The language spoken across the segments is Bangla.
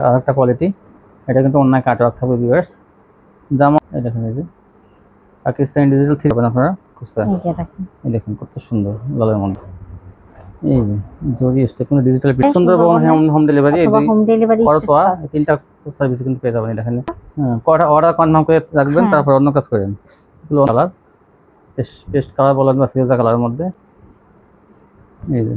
আরেকটা কোয়ালিটি, এটা কিন্তু অন্য কাটওয়ার্ক থাকবে ভিউয়ার্স। জামা এই দেখেন, এই যে পাকিস্তানি ডিজিটাল থ্রি পাবেন আপনারা খুঁজতে। এই দেখুন কত সুন্দর লালের মধ্যে, এই যে জরি স্টেপ কিন্তু digital piece, Sundarban home delivery, এই দুই করতোয়া তিনটা সার্ভিস কিন্তু পেয়ে যাবেন। দেখেন কটা অর্ডার কনফার্ম করে রাখবেন, তারপর অন্য কাজ করেন। এগুলো কালার পেস্ট কালার বলেন বা ফিরোজা কালারের মধ্যে। এই যে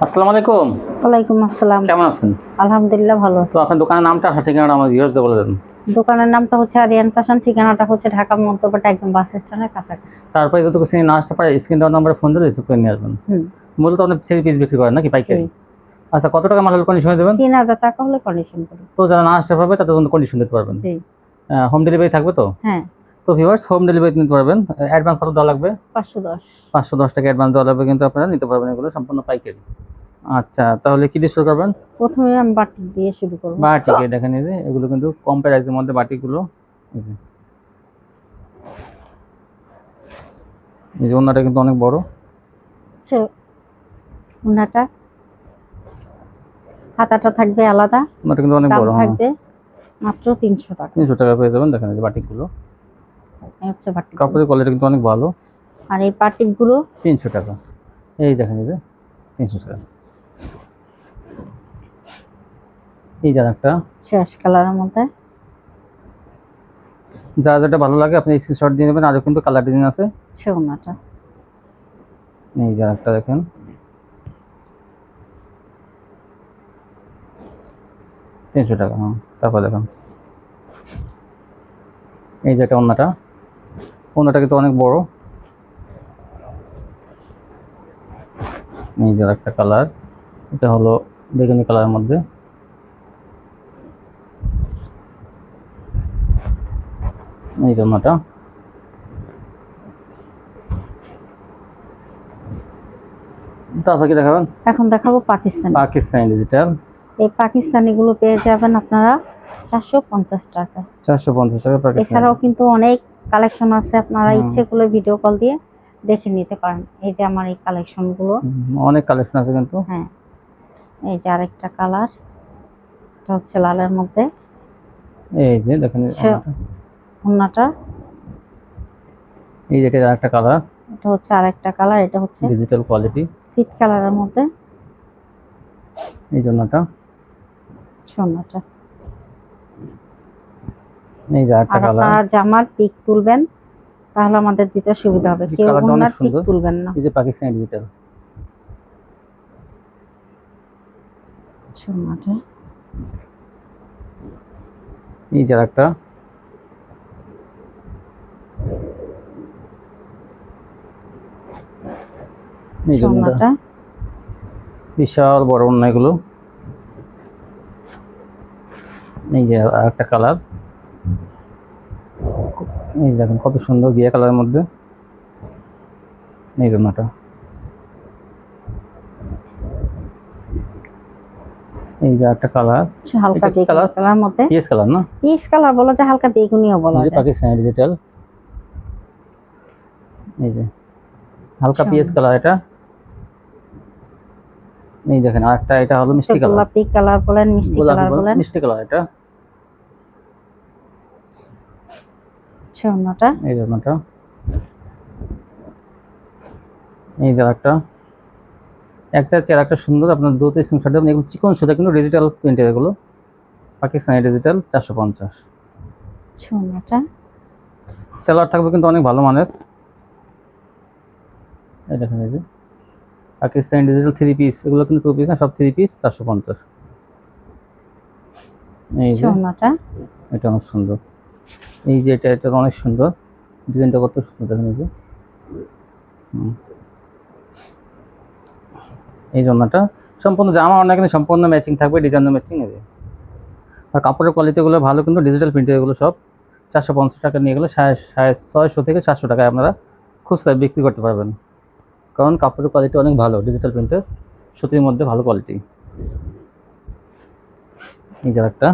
আসসালামু আলাইকুম। ওয়ালাইকুম আসসালাম। কেমন আছেন? আলহামদুলিল্লাহ ভালো আছি। তো আপনার দোকানের নামটা আর ঠিকানাটা আমার ভিউয়ার্সদের বলে দেন। দোকানের নামটা হচ্ছে আরিয়ান ফ্যাশন, ঠিকানাটা হচ্ছে ঢাকা মধ্যপাড়া একদম বাস স্ট্যান্ডের কাছাকাছি। তারপরে যতটুকু চিনি না আসতে পারে স্ক্রিন দেওয়ার নম্বরে ফোন ধরে রিসিভ করে নিয়ে আসবেন। মূলত আপনি 3 পিস বিক্রি করেন নাকি পাইকারি? আচ্ছা, কত টাকা মালের কন্ডিশন দেবেন? 3000 টাকা হলে কন্ডিশন করব। তো যারা না আসতে পারবে তাদের জন্য কন্ডিশন দিতে পারবেন। জি। হোম ডেলিভারি থাকবে তো? হ্যাঁ। তো ভিউয়ার্স হোম ডেলিভারি নিতে পারবেন। অ্যাডভান্স কত দেওয়া লাগবে? 510 টাকা অ্যাডভান্স দেওয়া লাগবে, কিন্তু আপনারা নিতে পারবেন এগুলো সম্পূর্ণ পাইকারি। আচ্ছা, তাহলে কি দিয়ে শুরু করবেন? প্রথমে আমি বাটিক দিয়ে শুরু করব। বাটিক দেখেন, এই যে এগুলো কিন্তু কম প্রাইসের মধ্যে বাটিকগুলো। এই যে ওন্নাটা কিন্তু অনেক বড়। ওন্নাটা হাতাটা থাকবে আলাদা, ওন্নাটা কিন্তু অনেক বড়। থাকবে মাত্র 300 টাকা। 300 টাকা পেয়ে যাবেন। দেখেন এই যে বাটিকগুলো, এই হচ্ছে বাটিক, কাপড়ের কোয়ালিটি কিন্তু অনেক ভালো। আর এই বাটিকগুলো 300 টাকা। এই দেখেন এই যে 300 টাকা। এই যে একটা শেষ কালারের মধ্যে, যা যেটা ভালো লাগে আপনি স্ক্রিনশট দিয়ে নেবেন। আরও কিন্তু কালার ডিজাইন আছে। ওন্নাটা এই যে একটা দেখেন, 300 টাকা। তারপর দেখেন এই যে একটা ওন্নাটা কিন্তু অনেক বড়। এই যে একটা কালার, এটা হলো বেগুনি কালারের মধ্যে। এই যে ওন্নাটা, তারপর কি দেখাবেন? এখন দেখাবো পাকিস্তানি ডিজিটাল। এই পাকিস্তানি গুলো পেয়ে যাবেন আপনারা 450 টাকা। 450 টাকা পাকিস্তানি। এছাড়াও কিন্তু অনেক কালেকশন আছে, আপনারা ইচ্ছে করলে ভিডিও কল দিয়ে দেখে নিতে পারেন। এই যে আমার এই কালেকশন গুলো, অনেক কালেকশন আছে কিন্তু। হ্যাঁ, এই যে আরেকটা কালার, এটা হচ্ছে লালের মধ্যে। এই যে দেখেন ওন্নাটা, এই যে এটা আরেকটা কালার, এটা হচ্ছে আরেকটা কালার, এটা হচ্ছে ডিজিটাল কোয়ালিটি পিট কালারের মধ্যে। এই জন্যটা ওন্নাটা, এই যে আরেকটা কালার। আর জামার পিক তুলবেন তাহলে আমাদের দিতে সুবিধা হবে, কেউ ওন্নার পিক তুলবেন না। এই যে পাকিস্তানি ডিজিটাল। ওন্নাটা, এই যে আরেকটা, এই যে ওন্নাটা বিশাল বড় ওন্না এগুলো। এই যে আরেকটা কালার, এই দেখেন কত সুন্দর গিয়া কালারের মধ্যে। এই ওন্নাটা, এই যে একটা কালার, হালকা বেগুনি কালার মধ্যে। পিএস কালার না, পিএস কালার বলা যায়, হালকা বেগুনিও বলা যায়। পাকিস্তানি ডিজিটাল, এই যে হালকা পিএস কালার এটা। এই দেখেন আরেকটা, এটা হলো মিষ্টি কালার, গোলাপি কালার বলেন, মিষ্টি কালার বলেন, মিষ্টি কালার এটা। ওন্নাটা, এই যে ওন্নাটা, এই যে একটা চেয়ার একটা সুন্দর। আপনার দুটো স্ক্রিনশট দেবেন। এগুলো চিকন সুতা কিন্তু ডিজিটাল প্রিন্টের, এগুলো পাকিস্তানি ডিজিটাল 450। ওন্নাটা, সেলার থাকবে কিন্তু অনেক ভালো মানের। এই দেখেন এই যে পাকিস্তানি ডিজিটাল 3 পিস, এগুলো কিন্তু 2 পিস না, সব 3 পিস 450। এই যে ওন্নাটা, এটা অনেক সুন্দর। এই যে এটা অনেক সুন্দর, ডিজাইনটা কত সুন্দর দেখেন। এই যে এই জন্যটা সম্পূর্ণ জামা ওন্না কিন্তু সম্পূর্ণ ম্যাচিং থাকবে, ডিজাইন ম্যাচিং। এই যে আর কাপড়ের কোয়ালিটিগুলো ভালো কিন্তু, ডিজিটাল প্রিন্টের এগুলো সব 450 টাকা নিয়ে গেলে 650 থেকে 400 টাকায় আপনারা খুচরা বিক্রি করতে পারবেন, কারণ কাপড়ের কোয়ালিটি অনেক ভালো, ডিজিটাল প্রিন্টের সুতির মধ্যে ভালো কোয়ালিটি। এই যে একটা,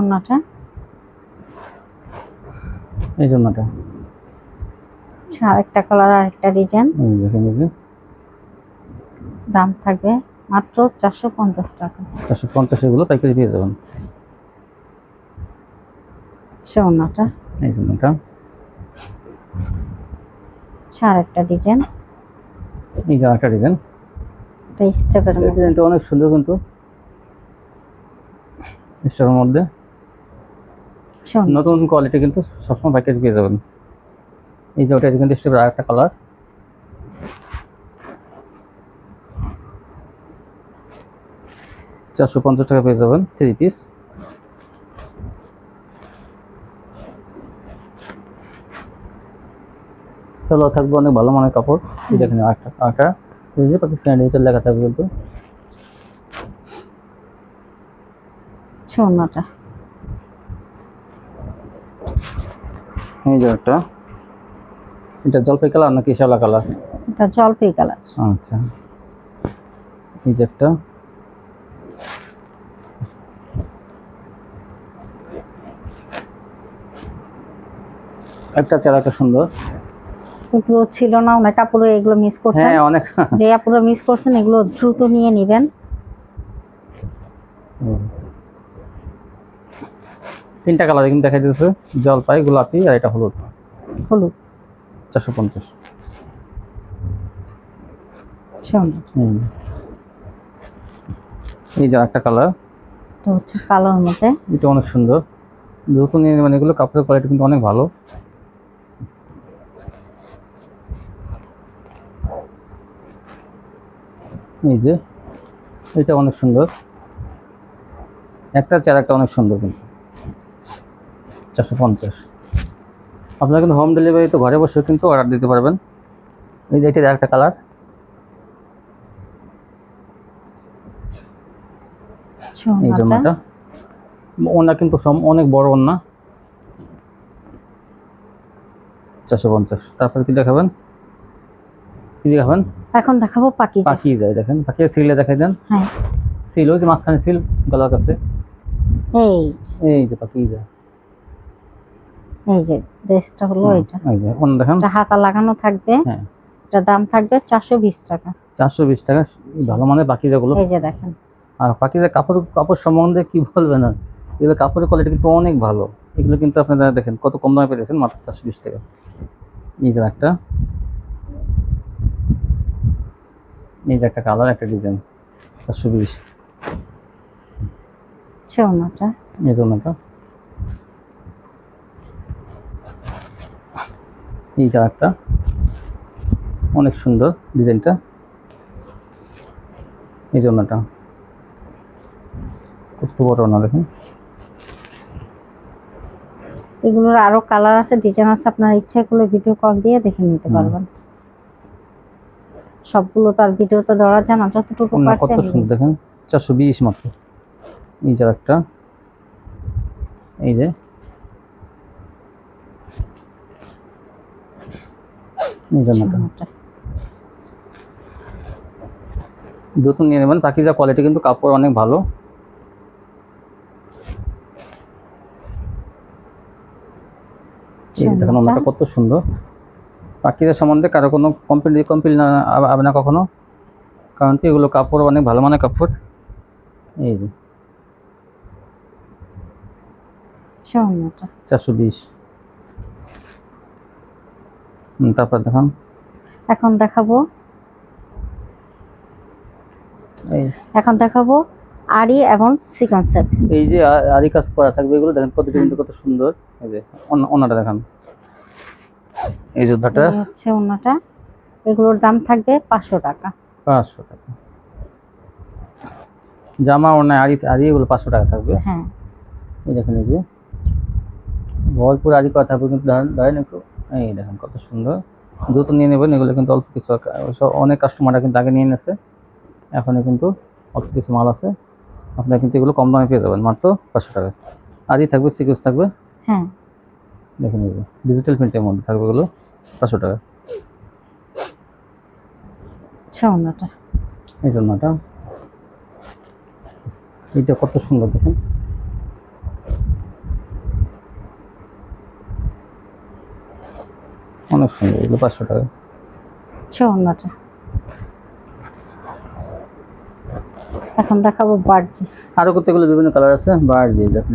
ওন্নাটা, এই জন্যটা আচ্ছা, আরেকটা কালার, আরেকটা ডিজাইন। এই দেখেন এই যে দাম থাকবে মাত্র 450 টাকা। 450 এগুলো পাইকারি পেয়ে যাবেন। আচ্ছা, ওনাটা এই জন্য এটা আরেকটা ডিজাইন। এই যে একটা ডিজাইন, এটা স্টেপের এই মধ্যে। ডিজাইনটা অনেক সুন্দর কিন্তু স্টারের মধ্যে আচ্ছা, নতুন কোয়ালিটি কিন্তু সবসময় পাইকারি পেয়ে যাবেন। এই যে ওটা কিন্তু স্টেপের আরেকটা কালার, 450 টাকা পেয়ে যাবেন 3 পিস। সালোয়ার থাকবে অনেক ভালো মানের কাপড়। এই দেখেন আরেকটা এই যে পাকিস্তানি ডিজিটাল লেখা থাকবে কিন্তু। আচ্ছা, ওনাটা এই যে একটা, এটা জলপাই কালার নাকি শ্যাওলা কালার? এটা জলপাই কালার। আচ্ছা, এই যে একটা, একটা চেহারা একটা সুন্দর। এগুলো ছিল না, অনেক কাপড়ে এগুলো মিস করছেন। হ্যাঁ অনেক। যে আপুরা মিস করছেন এগুলো দ্রুত নিয়ে নেবেন। তিনটা কালার কিন্তু দেখা দিয়েছে, জলপাই, গোলাপি আর এটা হলুদ। হলুদ 450। এই যে একটা কালার, এটা হচ্ছে কালোর মধ্যে। এটা অনেক সুন্দর, যেহেতু নিয়ে মানে এগুলো কাপড়ের কোয়ালিটি কিন্তু অনেক ভালো। এই যে এটা অনেক সুন্দর, একটা চেহারাটা অনেক সুন্দর কিন্তু 450। আপনারা কিন্তু হোম ডেলিভারি তো ঘরে বসে কিন্তু অর্ডার দিতে পারবেন। এই যে এটার একটা কালার, এই জন্য এটা ওনা কিন্তু অনেক বড় ওনা, 450। তারপরে কি দেখাবেন, কি দেখাবেন? এখন দেখাবো পাকিজা। পাকিজা, দেখেন পাকিজা সিলে দেখাই দেন। হ্যাঁ, সিল ওই যে মাঝখানে সিল গলার কাছে, এই যে পাকিজা। এই যে ড্রেসটা হলো এটা। এই যে ওনা দেখেন, এটা হাতা লাগানো থাকবে। হ্যাঁ, এটা দাম থাকবে 420 টাকা। 420 টাকা। ভালো মানের পাকিজাগুলো। এই যে দেখেন, আর পাকিজা কাপড় সম্বন্ধে কি বলবেন আর, এগুলো কাপড়ের কোয়ালিটি কিন্তু অনেক ভালো। এগুলো কিন্তু আপনারা দেখেন কত কম দামে পেয়েছেন, মাত্র 420 টাকা। এই যে একটা, এই যে একটা কালার, একটা ডিজাইন, 420। ওনাটা এই জন্য একটা, এই যে একটা অনেক সুন্দর ডিজাইনটা, এই জন্যটা কত বড় না দেখুন। এগুলোর আরো কালার আছে, ডিজাইন আছে, আপনার ইচ্ছা করলে ভিডিও কল দিয়ে দেখে নিতে পারবেন। সবগুলো তার ভিডিওতে দেওয়া যায় না, যতটুকু পারছি কত সুন্দর দেখেন, 420 মাত্র। এই যে একটা, এই যে এই জন্যটা দুটো নিয়ে নেবেন। পাকিজা কোয়ালিটি কিন্তু কাপড় অনেক ভালো। এই যে দেখেন ওনাটা কত সুন্দর। পাকিজা সম্বন্ধে কারো কোনো কমপ্লেন না হবে না কখনো, কারণ কি এগুলো কাপড় অনেক ভালো মানের কাপড়। এই যে 420। তারপর দেখুন, এখন দেখাবো আরি এবং সিকোয়েন্সের। এই যে আরি কাজ করা থাকবে, এগুলো দেখেন প্রতিটা কিন্তু কত সুন্দর। এই যে ওনাটা দেখেন, এই জুতাটা হচ্ছে ওনাটা। এগুলোর দাম থাকবে 500 টাকা। 500 টাকা। জামা ওনা আরি এগুলো 500 টাকা থাকবে। হ্যাঁ, এই দেখেন, এই যে ভরপুর আরি করা থাকবে কিন্তু ধরেন একটু। এই দেখেন কত সুন্দর, দ্রুত নিয়ে নেবেন। এগুলো কিন্তু অল্প কিছু, অনেক কাস্টমাররা কিন্তু আগে নিয়ে নিয়েছে, এখন কিন্তু অল্প কিছু মাল আছে। আপনারা কিন্তু এগুলো কম দামে পেয়ে যাবেন মাত্র 500 টাকা। আরি থাকবে, সিকোয়েন্স থাকবে। হ্যাঁ, দেখুন এই যে ডিজিটাল প্রিন্টের মধ্যে থাকবে, এগুলো 500 টাকা। ওনাটা এই জন্যটা, এইটা কত সুন্দর দেখুন, অনেক অনেক সুন্দর, এগুলো 500 টাকা। আচ্ছা অন্যটা এখন দেখাবো বার্জি। আরো কতগুলো বিভিন্ন কালার আছে। বার্জি দেখুন,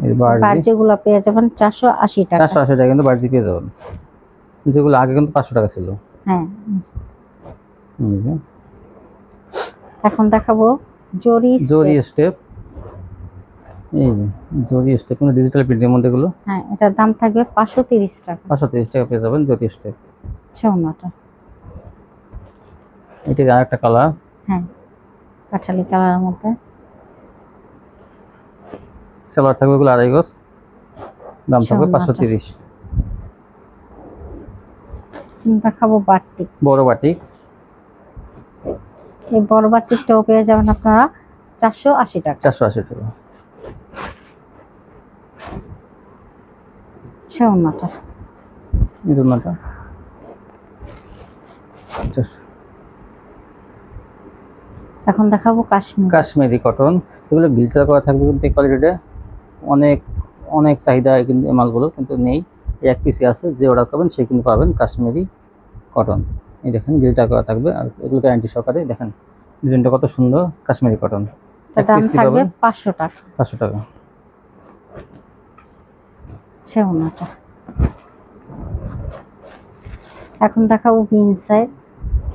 এই বার্জি বার্জিগুলো পেয়ে যাবেন 480 টাকা। 480 টাকা কিন্তু বার্জি পেয়ে যাবেন, যেগুলো আগে কিন্তু 500 টাকা ছিল। হ্যাঁ এই যে এখন দেখাবো জরি জরি স্টেপ। এই যে জরি স্টেপ কিন্তু ডিজিটাল প্রিন্টের মধ্যে গুলো। হ্যাঁ এটার দাম থাকবে 530 টাকা। 530 টাকা পেয়ে যাবেন জরি স্টেপ। আচ্ছা অন্যটা এটার আরেকটা কালার। হ্যাঁ কাঠালি কালারের মধ্যে। সেলার থাকবে এগুলো 2.5 গজ, দাম থাকবে আচ্ছা, 530। দেখাবো বাটিক। বড় বাটিক, এই বড় বাটিকটাও পেয়ে যাবেন আপনারা 480 টাকা। 480 টাকা। আচ্ছা অন্যটা এই জন্যটা এখন দেখাবো কাশ্মীর। কাশ্মীরি কটন, এগুলো গিল্টার করা থাকবে কিন্তু এই কোয়ালিটিটা অনেক অনেক চাহিদা কিন্তু এই মালগুলো কিন্তু নেই, এক পিসি আছে, যে অর্ডার করবেন সে কিন্তু পাবেন কাশ্মীরি কটন। এই দেখেন গিল্টার করা থাকবে আর এগুলো গ্যারান্টি সহকারে। দেখেন ডিজাইনটা কত সুন্দর, কাশ্মীরি কটন। এটার দাম থাকবে 500 টাকা। 500 টাকা। আচ্ছা অন্যটা এখন দেখাবো বিন সাইড।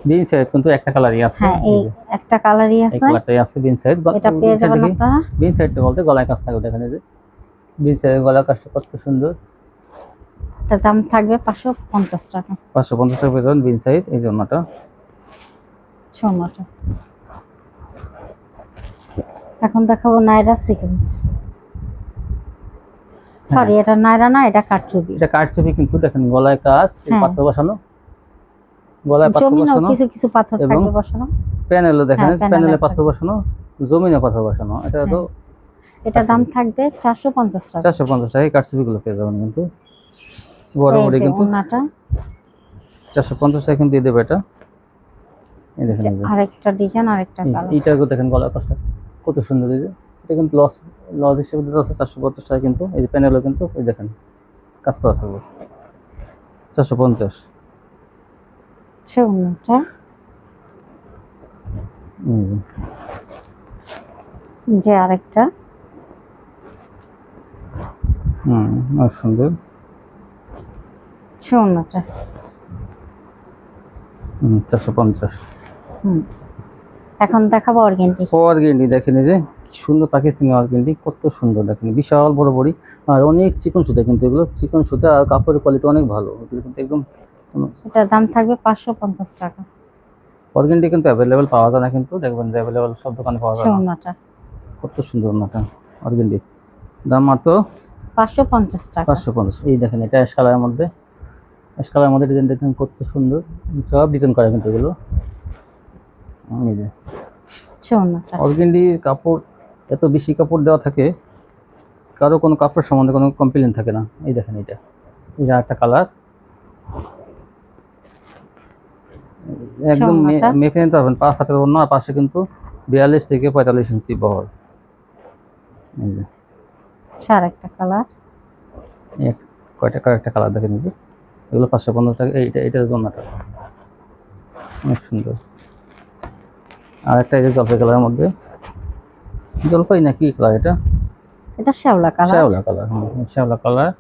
বিন সাইড কিন্তু একটা কালারই আছে। হ্যাঁ এই একটা কালারই এই আছে, কালারটাই আছে বিন সাইড। এটা পেয়ে যাবেন আপনারা। বিন সাইডটা বলতে গলায় কাজ থাকবে, দেখেন এই যে বিন সাইডের গলার কাজটা কত সুন্দর। এটার দাম থাকবে 550 টাকা। 550 টাকা পেয়ে যাবেন বিন সাইড। এই জন্যটা আচ্ছা অন্যটা এখন দেখাবো নাইরা সিকোয়েন্স। সরি এটা নাইরা না, এটা কারচুপি। এটা কারচুপি কিন্তু দেখেন গলায় কাজ, এই হ্যাঁ। পাথর বসানো, গলায় পাথর জমিনও বসানো, কিছু কিছু পাথর এবং থাকবে বসানো। প্যানেলও দেখেন, হ্যাঁ, প্যানেলে প্যানেলে পাথর থাকবে। বসানো, জমিনে পাথর বসানো। এটা তো এটার দাম থাকবে 450 টাকা। 450 টাকায় কারচুপি গুলো পেয়ে যাবেন কিন্তু বড় এই বড়, যে কিন্তু ওন্নাটা 450 টাকা কিন্তু দিয়ে দেবে এটা। এই দেখেন এই যে আরেকটা ডিজাইন আরেকটা কালার। এইটাকে দেখেন গলার কাজটা কত সুন্দর। এই যে এটা কিন্তু লস হিসেবে দিতে আছে 450 টাকা কিন্তু। এই যে প্যানেলও কিন্তু এই দেখেন কাজ করা থাকবে 450। আচ্ছা ওন্নাটা যে আরেকটা অনেক সুন্দর। আচ্ছা ওন্নাটা 450। এখন দেখাবো অর্গেন্ডি। অর্গেন্ডি দেখেন এই যে কি সুন্দর পাকিস্তানি অর্গেন্ডি, কত সুন্দর দেখেন, বিশাল বড় বড়ি আর অনেক চিকন সুতা কিন্তু এগুলো, চিকন সুতা আর কাপড়ের কোয়ালিটি অনেক ভালো, এগুলো কিন্তু একদম। এটার দাম থাকবে 550 টাকা। অর্গেন্ডি কিন্তু অ্যাভেলেবেল পাওয়া যায় না, কিন্তু দেখবেন যে অ্যাভেলেবেল সব দোকানে পাওয়া যায় আচ্ছা না। ওন্নাটা কত সুন্দর ওন্নাটা অর্গেন্ডি, দাম মাত্র 550 টাকা। 550। এই দেখেন এটা অ্যাশ কালারের মধ্যে, অ্যাশ কালারের মধ্যে ডিজাইনটা দেখেন কত সুন্দর, সব ডিজাইন করা কিন্তু এগুলো। এই যে আচ্ছা ওন্নাটা অর্গেন্ডি কাপড় এত বেশি কাপড় দেওয়া থাকে, কারো কোনো কাপড় সম্বন্ধে কোনো কমপ্লেন থাকে না। এই দেখেন এটা একটা কালার, একদম মেপে নিতে পারবেন। 5 হাতের অন্য আর পাশে কিন্তু 42 থেকে 45 ইঞ্চি বহর। এই যে আরেকটা কালার, কয়েকটা কালার দেখেন, এই যে এগুলো 550 টাকা। এটার জন্যটা অনেক সুন্দর। আর একটা এই যে জলপাই কালারের মধ্যে, জলপাই না কি কালার এটা, এটা শ্যাওলা কালার। শ্যাওলা কালার, শ্যাওলা কালার,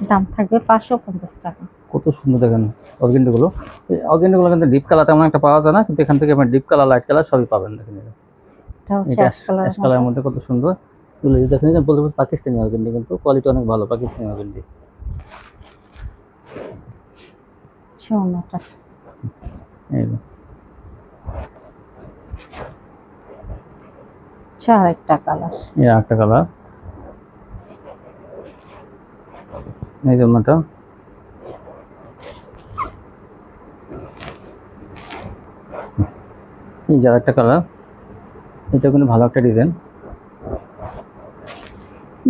দাম থাকবে 550 টাকা। কত সুন্দর দেখেন অর্গেন্ডিগুলো। এই অর্গেন্ডিগুলো কিন্তু ডিপ কালার তেমন একটা পাওয়া যায় না, কিন্তু এখান থেকে আপনি ডিপ কালার লাইট কালার সবই পাবেন। দেখেন এটা হচ্ছে এটা অ্যাশ অ্যাশ কালারের মধ্যে কত সুন্দর এগুলো। দেখেন বলতে পাকিস্তানি অর্গেন্ডি, কিন্তু কোয়ালিটি অনেক ভালো পাকিস্তানি অর্গেন্ডি। ওন্নাটা এই যে আরেকটা কালার, এই একটা কালার, এই জন্যটা এই যে একটা কালার, এটা কিন্তু ভালো একটা ডিজাইন।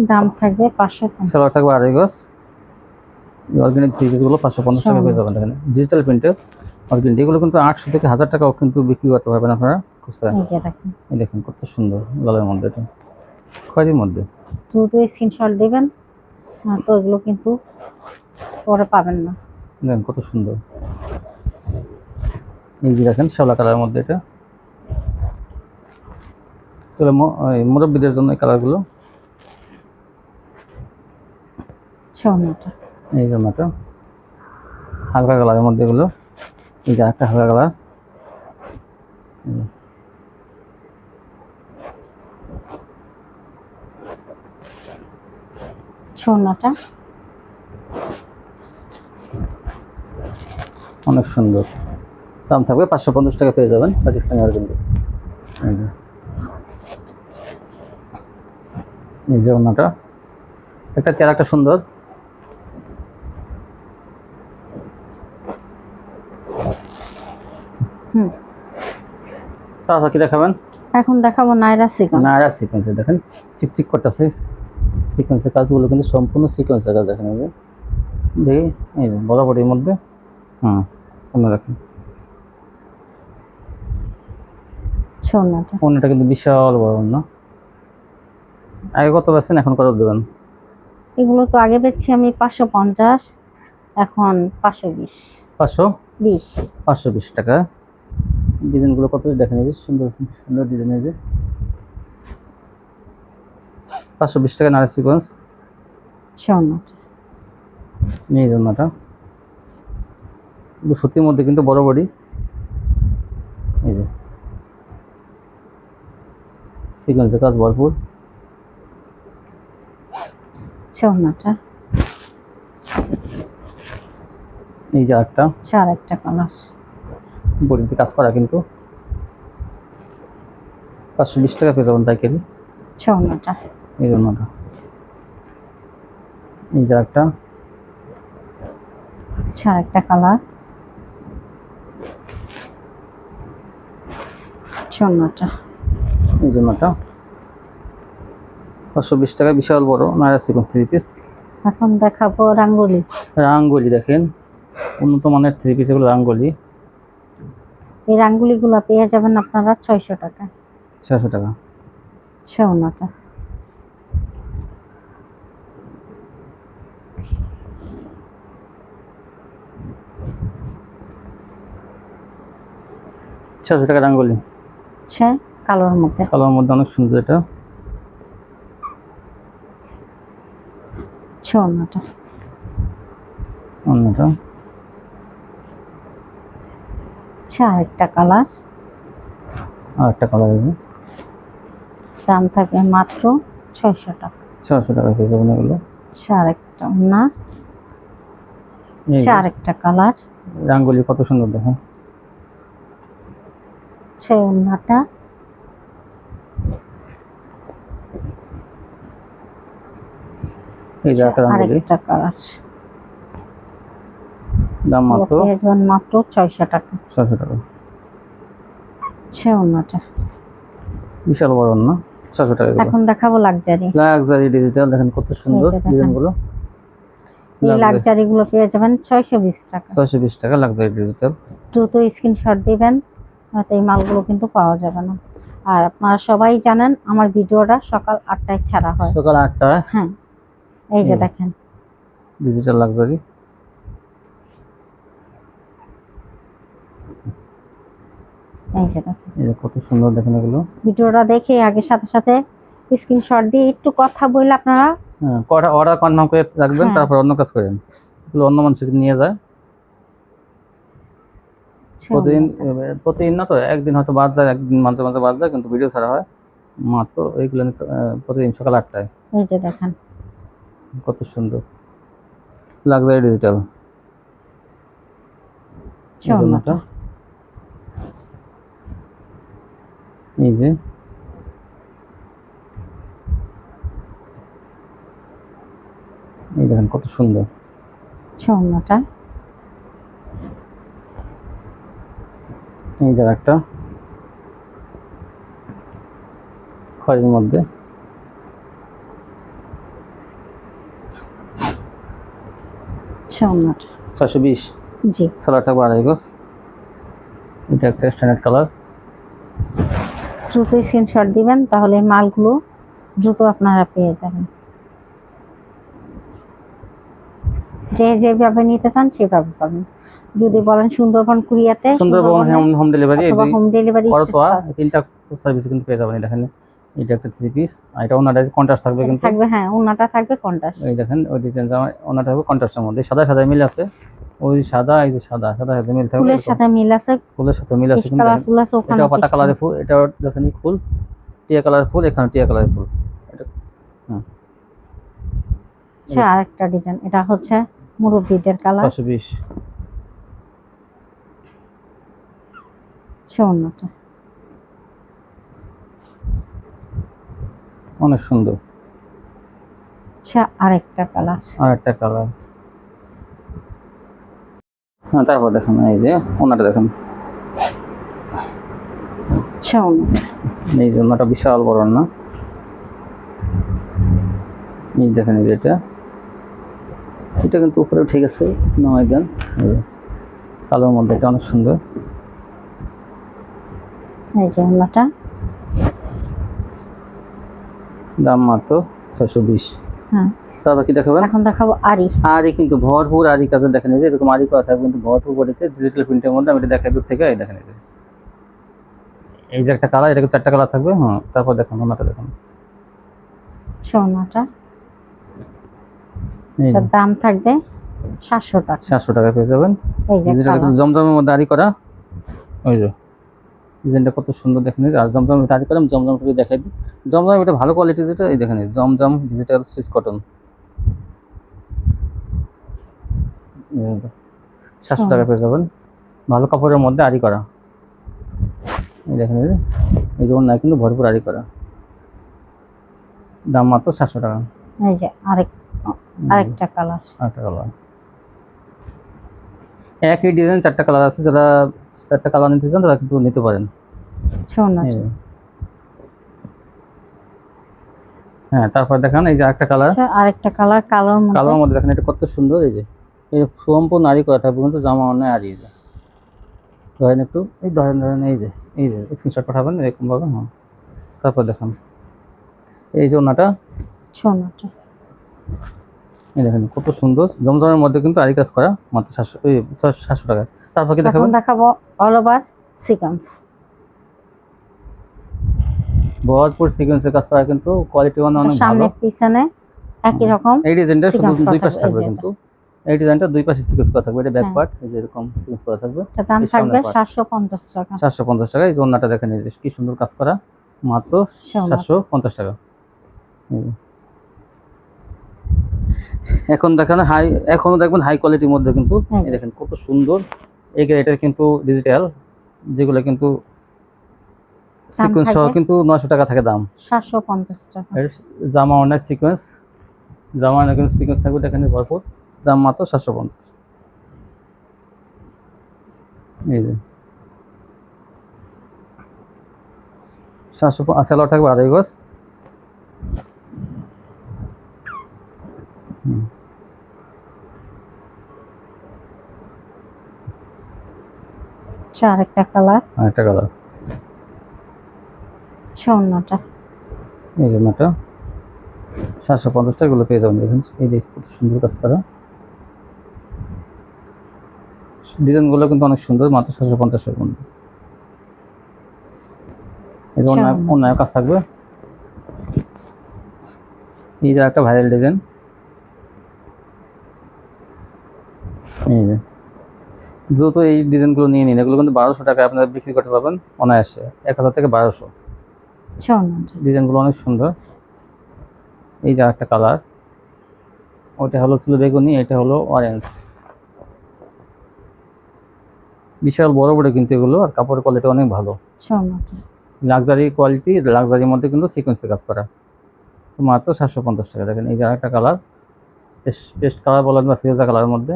দাম থাকবে 550। সালোয়ার থাকবে 2.5 গজ। অর্গেন্ডি 3 পিসগুলো 550 টাকা পেয়ে যাবেন। দেখেন ডিজিটাল প্রিন্টের অর্গেন্ডি, এগুলো কিন্তু 800 থেকে 1000 টাকাও কিন্তু বিক্রি করতে পারবেন আপনারা খুচরা। এই যে দেখেন, এই দেখেন কত সুন্দর লালের মধ্যে, এটা খয়েরির মধ্যে। দ্রুত স্ক্রিনশট দিবেন, তো এগুলো কিন্তু পরে পাবেন না। দেখেন কত সুন্দর, এই যে দেখেন শ্যাওলা কালারের মধ্যে এটা, এগুলো মুরব্বীদের জন্য এই কালারগুলো। সোনাটা এই জামাটা হালকা কালারের মধ্যে এগুলো, এই যে একটা হালকা কালার। সোনাটা অনেক সুন্দর, দাম থাকবে 550 টাকা পেয়ে যাবেন পাকিস্তানি অর্গেন্ডি। এই যে ওনাটা একটা চেহারাটা সুন্দর। তারপর কি দেখাবেন? এখন দেখাবো নায়রা সিকোয়েন্স। নায়রা সিকোয়েন্সে দেখেন চিকচিক করতেছে, সিকোয়েন্সের কাজগুলো কিন্তু সম্পূর্ণ সিকোয়েন্সের কাজ। দেখেন এই যে দেখি, এই যে বরাবরের মধ্যে অন্য দেখেন সোনাটা। ওনাটা কিন্তু বিশাল বড় ওনা। আগে কত বেচছেন, এখন কত দেবেন? এগুলো তো আগে বেচছি আমি 550, এখন 520। 520 টাকা। ডিজাইনগুলো কত দেখেন, এই যে সুন্দর সুন্দর ডিজাইন, এই যে 520 টাকা নায়রা সিকোয়েন্স সোনাটা। এই জন্যটা কিন্তু সুতির মধ্যে কিন্তু বড় বড়ি, এই যে সিকোয়েন্সের কাজ ভরপুর। সোনাটা এই যে একটা একটা কালার, বডিতে কাজ করা, কিন্তু 520 টাকা পেয়ে যাবেন পাইকারি। সোনাটা এই জন্যটা এই যে একটা একটা কালার, সোনাটা। এই জন্যটা 520 টাকা, বিশাল বড় নায়রা সিকোয়েন্স 3 পিস। এখন দেখাবো রাঙ্গুলি। রাঙ্গুলি দেখেন উন্নত মানের 3 পিস, এগুলো রাঙ্গুলি। এই রাঙ্গুলিগুলো পেয়ে যাবেন আপনারা 600 টাকা। 600 টাকা। সোনাটা টাকা রাঙ্গুলি, কালোর মধ্যে। কালোর মধ্যে অনেক সুন্দর এটা। সোনাটা অন্যটা একটা কালার, আর একটা কালার, দাম থাকবে মাত্র 600 টাকা। 600 টাকা পেয়ে যাবেন এগুলো। একটা না, একটা কালার, রাঙ্গুলি কত সুন্দর দেখেন। ওড়নাটা এই যে একটা রাঙ্গুলি, কালার, দাম মাত্র মাত্র 600 টাকা। 600 টাকা। ওড়নাটা বিশাল বড় না, 600 টাকা। এখন দেখাবো লাক্সারি ডিজিটাল, দেখেন কত সুন্দর ডিজাইনগুলো। এই লাক্সারি গুলো পেয়ে যাবেন 620 টাকা। 620 টাকা লাক্সারি ডিজিটাল। দ্রুত স্ক্রিনশট দিবেন, নয়তো এই মালগুলো কিন্তু পাওয়া যাবে না। আর আপনারা সবাই জানেন আমার ভিডিওটা সকাল 8টায় ছাড়া হয়। সকাল 8টায়। হ্যাঁ, এই যে দেখেন ডিজিটাল লাক্সারি। এই যে দেখেন, এই যে কত সুন্দর দেখেন এগুলো। ভিডিওটা দেখে আগে সাথে সাথে স্ক্রিনশট দিয়ে একটু কথা বলে আপনারা অর্ডার কনফার্ম করে রাখবেন, তারপর অন্য কাজ করেন। এগুলো অন্য মানুষকে নিয়ে যায় প্রতিদিন না, তো একদিন হয়তো বাদ যায়, একদিন মাঝে মাঝে বাদ যায়, কিন্তু ভিডিও ছাড়া হয় মাত্র এইগুলো প্রতিদিন সকাল 8টায়। এই যে দেখেন কত সুন্দর লাক্সারি ডিজিটাল। এই যে এই দেখেন কত সুন্দর ওড়নাটা, এই যে একটা খয়েরির মধ্যে। ওড়নাটা 620। জি, সালোয়ার থাকবে 2.5 গজ। এটা একটা স্ট্যান্ডার্ড কালার। দ্রুত স্ক্রিনশট দিবেন, তাহলে মালগুলো দ্রুত আপনারা পেয়ে যাবেন। যেভাবে নিতে চান সেভাবে পাবেন। যদি বলেন সুন্দরবন কুরিয়াতে, সুন্দরবন হোম ডেলিভারি, অথবা হোম ডেলিভারি করতোয়া, তিনটা সার্ভিস কিন্তু পেয়ে যাবেন। দেখেন এটা একটা 3 পিস, আর এটা ওনাটা কন্ট্রাস্ট থাকবে কিন্তু থাকবে। হ্যাঁ, ওনাটা থাকবে কন্ট্রাস্ট। এই দেখেন ওই ডিজাইন জামা ওনাটা থাকবে কন্ট্রাস্টের মধ্যে, সাদা সাদা মিল আছে, ওই সাদা এই যে সাদা সাদা সাদা মিল থাকবে, ফুলের সাথে মিল আছে, ফুলের সাথে মিল আছে, কালার ফুল আছে ওখানে, এটা পাতা কালারের ফুল, এটা দেখেন ফুল টিয়া কালারের ফুল, এখানে টিয়া কালারের ফুল। এটা আচ্ছা, আরেকটা ডিজাইন, এটা হচ্ছে মুরব্বিদের কালার। 620 ওনাটা অনেক সুন্দর। আচ্ছা, আরেকটা কালার। আরেকটা কালার। হ্যাঁ, তারপর দেখেন এই যে ওনাটা দেখেন, আচ্ছা ওনাটা, এই যে ওনাটা বিশাল বড় না, এই দেখেন এই যে এটা কিন্তু উপরে ঠিক আছে না, একদম এই যে কালোর মধ্যে, এটা অনেক সুন্দর। এই যে ওনাটা, দাম মাত্র 620। হ্যাঁ, তারপর কি দেখাবেন? এখন দেখাবো আরি। আরি কিন্তু ভরপুর আরি কাছে দেখেন, এই যে এরকম আরি করা থাকবে কিন্তু ভরপুর বডিতে ডিজিটাল প্রিন্টের মধ্যে। আমি এটা দেখাই দূর থেকে, এই দেখেন এই যে একটা কালার, এটাকে 4টা কালার থাকবে। হ্যাঁ, তারপর দেখেন ওনাটা দেখেন, ওনাটা এটার দাম থাকবে 700 টাকা। 700 টাকা পেয়ে যাবেন। এই যে ডিজিটাল জমজমের মধ্যে আরি করা, ওই যে ডিজাইনটা কত সুন্দর দেখেন। আর জমজম আরি করা, জমজমটাকে দেখাই দিই। জমজম এটা ভালো কোয়ালিটি, যেটা এই দেখেন জমজম ডিজিটাল সুইচ কটন, 700 টাকা পেয়ে যাবেন। ভালো কাপড়ের মধ্যে আরি করা, এই দেখেন এই যে ওনায় কিন্তু ভরপুর আরি করা, দাম মাত্র 700 টাকা। এই যে আরেকটা কালার। আরেকটা কালার, একই ডিজাইন 4টা কালার আছে, যারা 4টা কালার নিতে চান তারা কিন্তু নিতে পারেন। হ্যাঁ, তারপর দেখেন এই যে আরেকটা কালার, আরেকটা কালার, কালোর মধ্যে দেখেন এটা কত সুন্দর। এই যে এই সম্পূর্ণ আরি করা থাকবে কিন্তু জামা অন্যায় আরি, ধরেন একটু এই ধরেন এই যে স্ক্রিনশট পাঠাবেন এরকম ভাবে। হ্যাঁ, তারপর দেখেন এই যে ওনাটা, এই দেখেন কত সুন্দর জমজমের মধ্যে কিন্তু আরি কাজ করা, মাত্র 700 টাকা। তারপর কি দেখাবো অল ওভার সিকোয়েন্স, ভরপুর সিকোয়েন্সের কাজ করা, কিন্তু কোয়ালিটি অনেক ভালো। সামনে পিছনে একই রকম। এই ডিজাইনটা শুধু দুই পাশে থাকবে, কিন্তু এই ডিজাইনটা দুই পাশে সিকোয়েন্স করা থাকবে, এটা ব্যাক পার্ট এই যে এরকম সিকোয়েন্স করা থাকবে। এটা দাম থাকবে 750 টাকা। 750 টাকা। এই যে ওনাটা দেখেন এই যে কি সুন্দর কাজ করা, মাত্র 750 টাকা। এখন দেখেন এখনো দেখবেন হাই কোয়ালিটির মধ্যে, কিন্তু দেখেন কত সুন্দর। এটা কিন্তু ডিজিটাল, যেগুলো কিন্তু সিকোয়েন্স সহ কিন্তু 900 টাকা থাকে দাম, 750 টাকা। জামা অনেক সিকোয়েন্স, জামা অনেক সিকোয়েন্স থাকবে এখানে ভরপুর, দাম মাত্র 750। এই যে 700 সেলার থাকবে 2.5 গজ। আরেকটা কালার, ওনাটা, এই যে ওনাটা 750 টাকা, এগুলো পেয়ে যাবেন। দেখেন এই যে কত সুন্দর কাজ করা, ডিজাইনগুলো কিন্তু অনেক সুন্দর, মাত্র 750 টাকার মধ্যে। এই যে অন্য কাজ থাকবে, এই যে একটা ভাইরাল ডিজাইন, এই যে দ্রুত এই ডিজাইনগুলো নিয়ে নিন, এগুলো কিন্তু 1200 টাকায় আপনারা বিক্রি করতে পারবেন অনায়াসে, 1000 থেকে 1200। ডিজাইনগুলো অনেক সুন্দর। এই যে একটা কালার, ওটা হলো ছিল বেগুনি, এটা হলো অরেঞ্জ, বিশাল বড় বড় কিন্তু এগুলো, আর কাপড়ের কোয়ালিটি অনেক ভালো, লাক্সারি কোয়ালিটি, লাক্সারির মধ্যে কিন্তু সিকোয়েন্সে কাজ করা, মাত্র 750 টাকা। দেখেন এই যে একটা কালার, পেস্ট কালার বলেন বা ফিরোজা কালারের মধ্যে,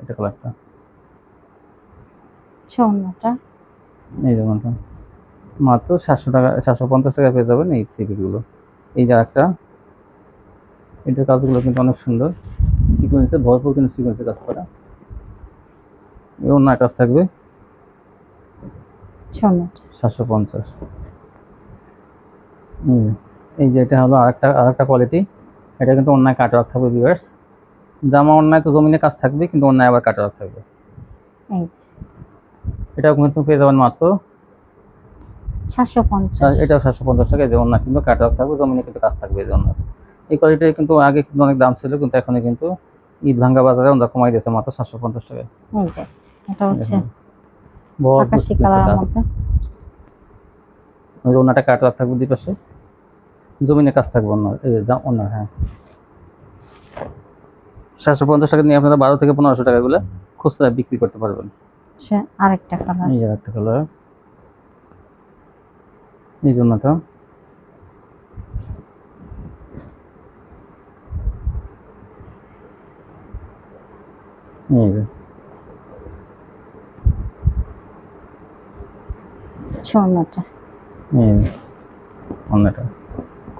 এটা কালারটা, এই যেমনটা মাত্র 700 টাকা, 750 টাকা পেয়ে যাবেন এই থ্রি পিসগুলো। এই যে একটা, এটার কাজগুলো কিন্তু অনেক সুন্দর, সিকোয়েন্সে ভরপুর কিন্তু সিকোয়েন্সে কাজ করা, অন্য কাজ থাকবে 750। এই যে এটা হলো আরেকটা কোয়ালিটি, এটা কিন্তু অন্য কাটওয়ার্ক থাকবে ভিউয়ার্স, জামা অন্যায় তো জমিনে কাজ থাকবে, কিন্তু অন্যায় আবার কাটওয়ার্ক থাকবে। এই যে এটাও কিন্তু পেয়ে যাবেন মাত্র 750। এটাও 750 টাকা। এই যে অন্যায় কিন্তু কাটওয়ার্ক থাকবে, জমিনে কিন্তু কাজ থাকবে। এই যে অন্যায় এই কোয়ালিটি কিন্তু আগে কিন্তু অনেক দাম ছিল, কিন্তু এখন কিন্তু ঈদ ভাঙ্গা বাজারে আমরা কমাই দিয়েছে মাত্র 750 টাকায়। এই যে এটা হচ্ছে ভরপুর আকাশি সিকোয়েন্সের কালারের কাজ। মধ্যে। ওই যে অন্যটা কাটওয়ার্ক থাকবে দুই পাশে, জমিনে কাজ থাকবে অন্য। এই যে অন্য, হ্যাঁ 750 টাকা নিয়ে আপনারা 12 থেকে 1500 টাকা গুলো খুচরা বিক্রি করতে পারবেন। আচ্ছা, আরেকটা কালার। এই যে একটা কালার, এই জন্যটা এই যে ছোটটা। এই যে অন্যটা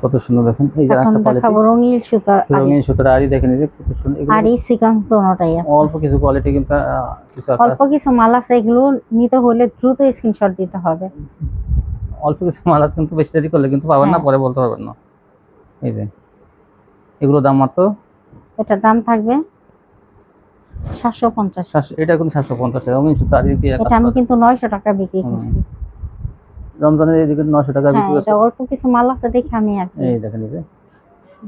কত সুন্দর দেখেন। এই যে এখন একটা কোয়ালিটি দেখাবো রঙিন সুতার রঙিন সুতার আরি, দেখেন এই যে কত সুন্দর। এগুলো আর এই সিকোয়েন্স দোনোটাই আছে। অল্প কিছু কোয়ালিটি, কিন্তু কিছু অল্প কিছু মাল আছে, এগুলো নিতে হলে দ্রুত স্ক্রিনশট দিতে হবে। অল্প কিছু মাল আছে, কিন্তু বেশি দেরি করলে কিন্তু পাবেন না, হ্যাঁ। পরে বলতে পারবেন না। এই যে এগুলো দাম মাত্র এটার দাম থাকবে 750। 700। এটা কিন্তু 750 টাকা। রঙিন সুতা আরি দিয়ে কাজ এটা আমি করা। কিন্তু 900 টাকা বিক্রি করছি। রমজানের এদিকে 900 টাকা হ্যাঁ, বিক্রি করছে। এটা অল্প কিছু মাল আছে দেখে আমি আর কি এই দেখেন এই যে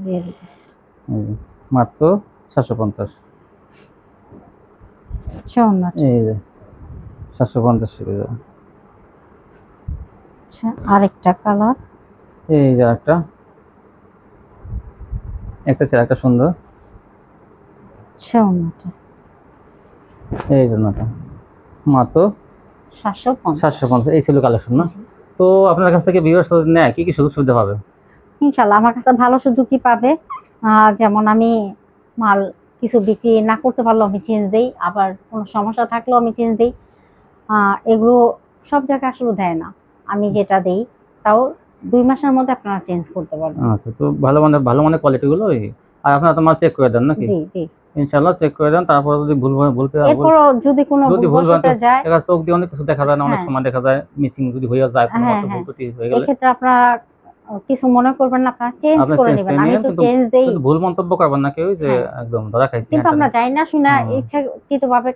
দিয়ে দিতেছি। এই যে মাত্র 750। ছোটটা। এই যে 750 টাকা। আচ্ছা, আরেকটা কালার। এই যে একটা ছেলে একটা সুন্দর। ছোটটা এই জন্যটা মাত্র 750। 750। এই ছিল কালেকশন না? তো আপনার কাছ থেকে ভিউয়ার্স নেয় কি কি সুযোগ সুবিধা পাবে? ইনশাল্লাহ আমার কাছে ভালো সুযোগই পাবে। যেমন আমি মাল কিছু বিক্রি না করতে পারলেও আমি চেঞ্জ দেই, আবার কোনো সমস্যা থাকলেও আমি চেঞ্জ দেই। এগুলো সব জায়গায় আসলে দেয় না, আমি যেটা দেই তাও 2 মাসের মধ্যে আপনারা চেঞ্জ করতে পারবেন। আচ্ছা, তো ভালো মানের কোয়ালিটি গুলো আর আপনারা তো মাল চেক করে দেন নাকি? জি জি, ইনশাআল্লাহ চেক করে দেন। তারপর যদি ভুল এরপর যদি কোনো যদি ভুল ভুলবশত যায়, দেখা চোখ দিয়ে অনেক কিছু দেখা যায় না, অনেক হ্যাঁ। সময় দেখা যায় মিসিং যদি হয়ে যায়, কোনো হ্যাঁ মতো ভুল হ্যাঁ, ত্রুটি হয়ে গেলে এক্ষেত্রে আপনারা কিছু মনে করবেন না, আপনারা চেঞ্জ আপনি করে চেঞ্জ নেবেন। করে আমি নিয়েন, তো কিন্তু চেঞ্জ দেই। কিন্তু ভুল মন্তব্য করবেন না কেউ যে হ্যাঁ। একদম ধরা খাইছি। কিন্তু আমরা যাই না শুনে হুম। ইচ্ছাকৃতভাবে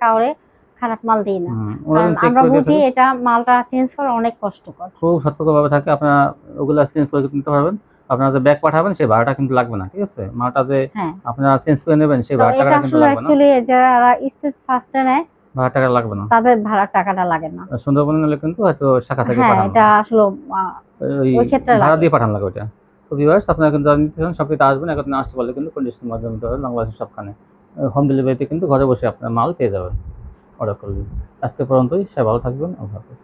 খারাপ মাল দিই না, ওরা কারণ চেক আমরা করে দিয়ে বুঝি থাকে, এটা মালটা চেঞ্জ করা অনেক কষ্টকর। খুব সতর্কভাবে থাকে। আপনারা ওগুলো চেঞ্জ করে নিতে পারবেন। আপনারা যে ব্যাগ পাঠাবেন সেই ভাড়াটা কিন্তু লাগবে না, ঠিক আছে? মালটা যে হ্যাঁ, আপনারা চেঞ্জ করে নেবেন সেই তো ভাড়া এটা টাকাটা কিন্তু আসলে লাগবে না। অ্যাকচুয়ালি যারা স্টেজ ফার্স্টে নেয় ভাড়া টাকা লাগবে না। তাদের ভাড়ার টাকাটা লাগে না। আর সুন্দরবনে নিলে কিন্তু হয়তো শাখা থেকে হ্যাঁ, পাঠানো এটা আসলে ওই ওই ক্ষেত্রে ভাড়া লাগে। দিয়ে পাঠানো লাগবে ওটা। তো ভিউয়ার্স, আপনারা কিন্তু যারা নিতে চান সবকিছু আসবেন, একদিন আসতে পারলে কিন্তু কন্ডিশনের মাধ্যমে নিতে পারবেন। বাংলাদেশের সবখানে হোম ডেলিভারিতে কিন্তু ঘরে বসে আপনার মাল পেয়ে যাবেন অর্ডার করলে। আজকে পর্যন্তই, সবাই ভালো থাকবেন। আল্লাহ হাফেজ।